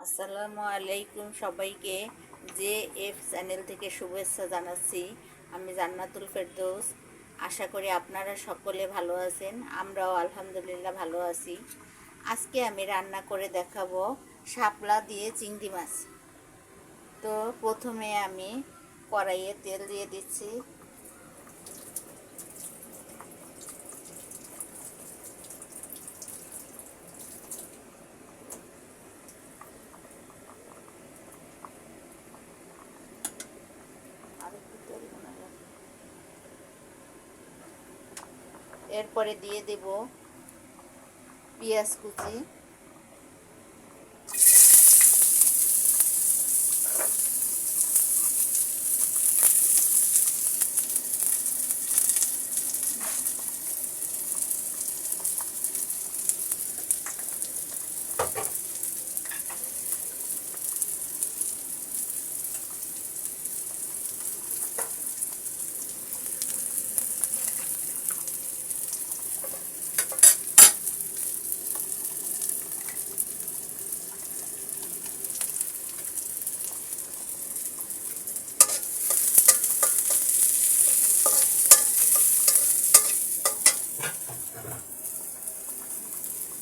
আসসালামু আলাইকুম সবাইকে। জে এফ চ্যানেল থেকে শুভেচ্ছা জানাচ্ছি। আমি জান্নাতুল ফেরদৌস। আশা করি আপনারা সকলে ভালো আছেন। আমরাও আলহামদুলিল্লাহ ভালো আছি। আজকে আমি রান্না করে দেখাবো শাপলা দিয়ে চিংড়ি মাছ। তো প্রথমে আমি কড়াইয়ে তেল দিয়ে দিচ্ছি। আর একটু তেল মনে হয়। এরপরে দিয়ে দেব পেঁয়াজ কুচি,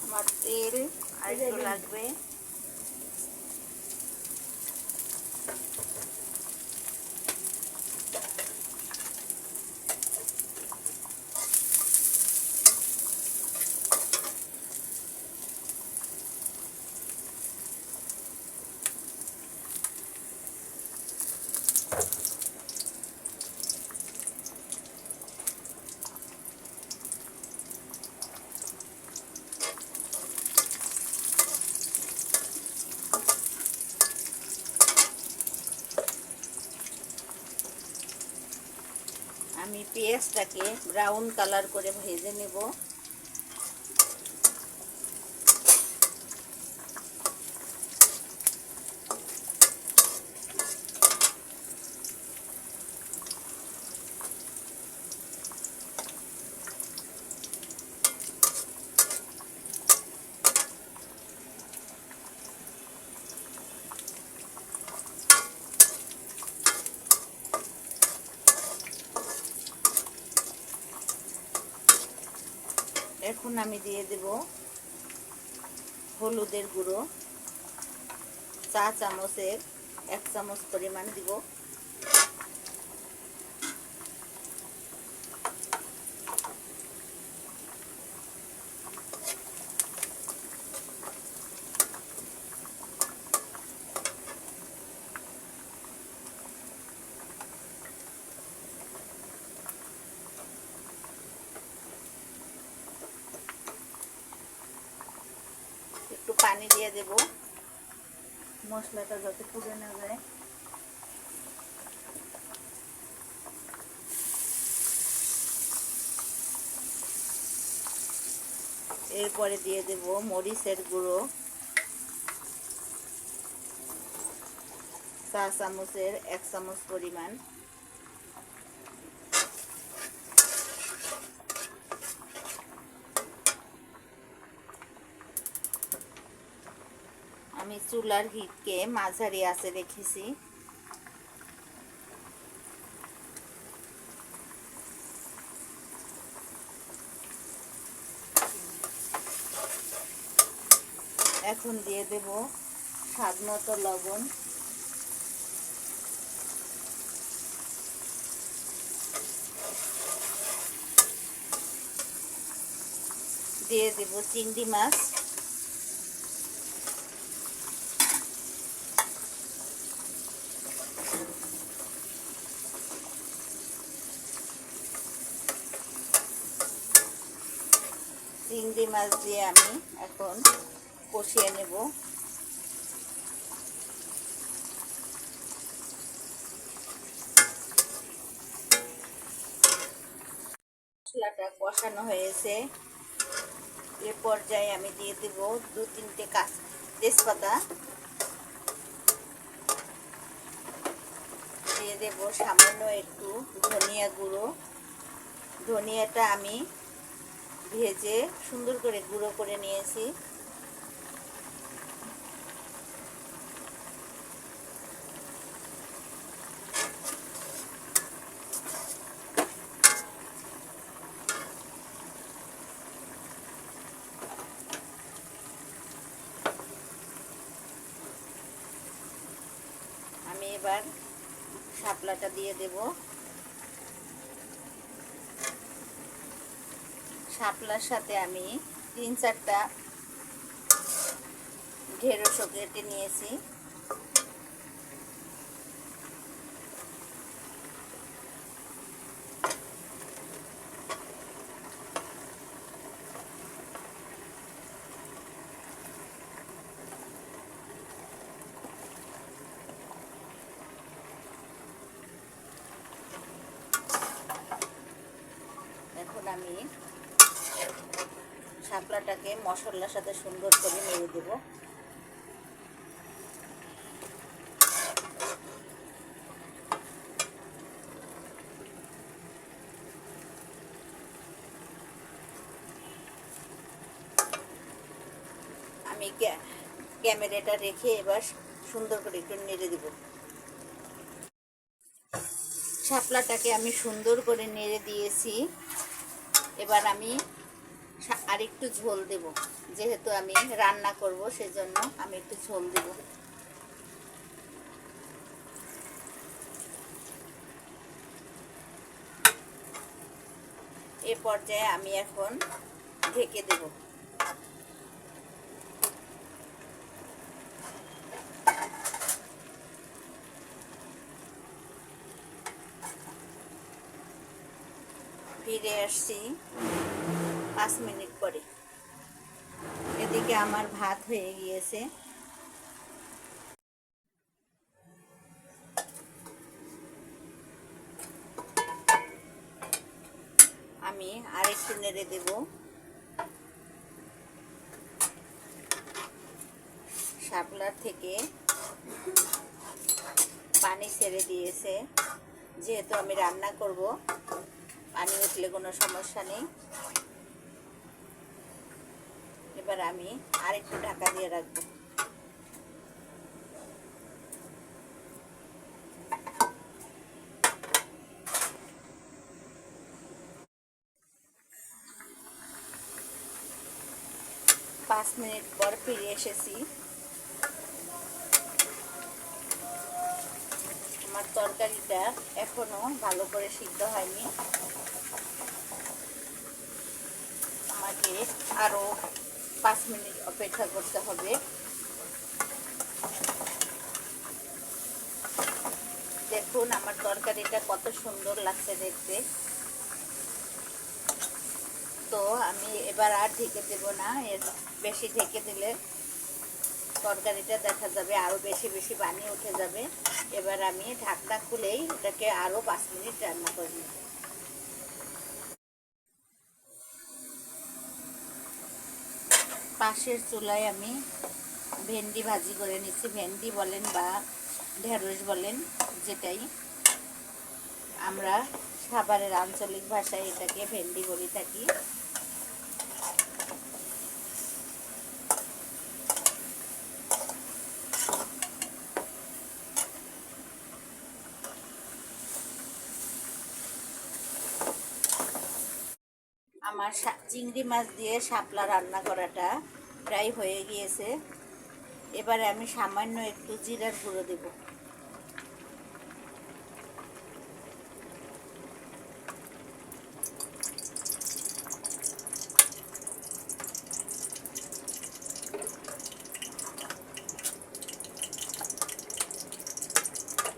আমার তেল আর একটু লাগবে। আমি পেঁয়াজটাকে ব্রাউন কালার করে ভেজে নেব। এখন আমি দিয়ে দেব হলুদের গুঁড়ো, চা চামচের 1 চামচ পরিমাণ দিব। একটু পানি দিয়ে দেব মশলাটা যাতে পুড়ে না যায়। এরপরে দিয়ে দেব মরিচের গুঁড়ো, চা চামচের 1 চামচ পরিমাণ। আমি চুলার হিটকে মাঝারি আঁচে রেখেছি। এখন দিয়ে দেব স্বাদ মতো লবণ, দিয়ে দেব চিংড়ি মাছ, চিংড়ি মাছ দিয়ে আমি এখন কষিয়ে নেব। মশলাটা কষানো হয়েছে। এ পর্যায়ে আমি দিয়ে দেব 2-3টে তেজপাতা, দিয়ে দেব সামান্য একটু ধনিয়া গুঁড়ো। ধনিয়াটা আমি ভেজে সুন্দর করে গুঁড়ো করে নিয়েছি। এবার শাপলাটা দিয়ে দেব। শাপলার সাথে আমি 3-4টা ঢেঁড়সও কেটে নিয়েছি। এখন আমি শাপলাটাকে মশলার সাথে সুন্দর করে নেড়ে দেব। আমি ক্যামেরাটা রেখে এবার সুন্দর করে একটু নেড়ে দেব। শাপলাটাকে আমি সুন্দর করে নেড়ে দিয়েছি। এবার আমি আরেকটু ঝোল দেব, যেহেতু আমি রান্না করব সেজন্য আমি একটু ঝোল দেব। এ পর্যায়ে আমি এখন ঢেকে দেব। ফিরে আসছি 5 মিনিট পরে। এদিকে আমার ভাত হয়ে গিয়েছে। আমি আরেকটু নেড়ে দেব। শাপলার থেকে পানি ছেড়ে দিয়েছে, যেহেতু আমি রান্না করব পানি উঠলে কোনো সমস্যা নেই। এবার আমি আরেকটু ঢাকা দিয়ে রাখবো। পাঁচ মিনিট পর ফিরে এসেছি। আমার তরকারিটা এখনো ভালো করে সিদ্ধ হয়নি, আমাকে আরো 5 মিনিট অপেক্ষা করতে হবে। দেখুন আমার তরকারিটা কত সুন্দর লাগছে দেখতে। তো আমি এবার আর ঢেকে দেব না, এর বেশি ঢেকে দিলে তরকারিটা দেখা যাবে আরো বেশি বেশি পানি উঠে যাবে। এবার আমি ঢাকনা খুলেই এটাকে আরো 5 মিনিট রান্না করে নেব। পাশের চুলায় আমি ভেন্ডি ভাজি করে নিচ্ছি। ভেন্ডি বলেন বা ঢেঁড়স বলেন, যেটাই, আমরা সাভারের আঞ্চলিক ভাষায় এটাকে ভেন্ডি বলে থাকি। আমার চিংড়ি মাছ দিয়ে শাপলা রান্না করাটা প্রায় হয়ে গিয়েছে। এবারে আমি সামান্য একটু জিরার গুঁড়ো দেব।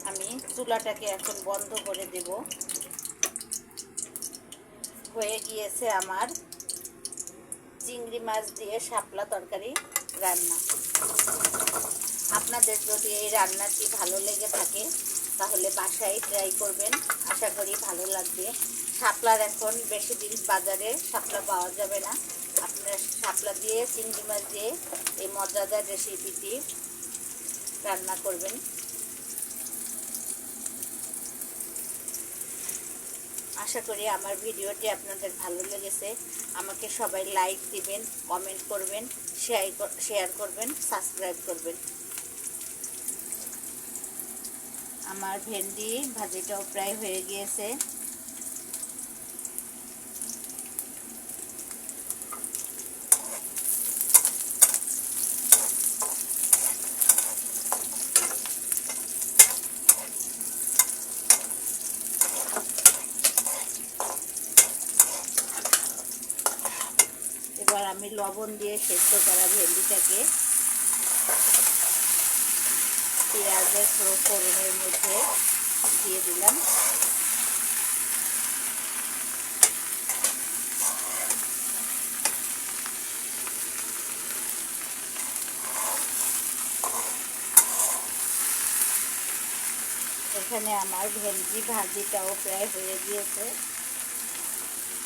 আমি চুলাটাকে এখন বন্ধ করে দেব। হয়ে গিয়েছে আমার চিংড়ি মাছ দিয়ে শাপলা তরকারি রান্না। আপনাদের যদি এই রান্নাটি ভালো লেগে থাকে তাহলে বাসায় ট্রাই করবেন, আশা করি ভালো লাগবে। শাপলার এখন বেশি দিন বাজারে শাপলা পাওয়া যাবে না। আপনারা শাপলা দিয়ে চিংড়ি মাছ দিয়ে এই মজাদার রেসিপিটি রান্না করবেন। আশা করি আমার ভিডিওটি আপনাদের ভালো লেগেছে। আমাকে সবাই লাইক দিবেন, কমেন্ট করবেন, শেয়ার করবেন, সাবস্ক্রাইব করবেন। আমার ভেন্ডি ভাজিটাও প্রায় হয়ে গিয়েছে। লবণ দিয়ে সেদ্ধ করা ভেন্ডিটাকে পেঁয়াজের ফোড়নের মধ্যে দিয়ে দিলাম। এখানে আমার ভেন্ডি ভাজিটাও প্রায় হয়ে গিয়েছে।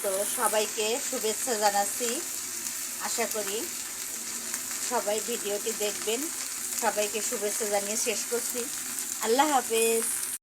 তো সবাইকে শুভেচ্ছা জানাচ্ছি। আশা করি সবাই ভিডিওটি দেখবেন। সবাইকে শুভেচ্ছা জানিয়ে শেষ করছি। আল্লাহ হাফেজ।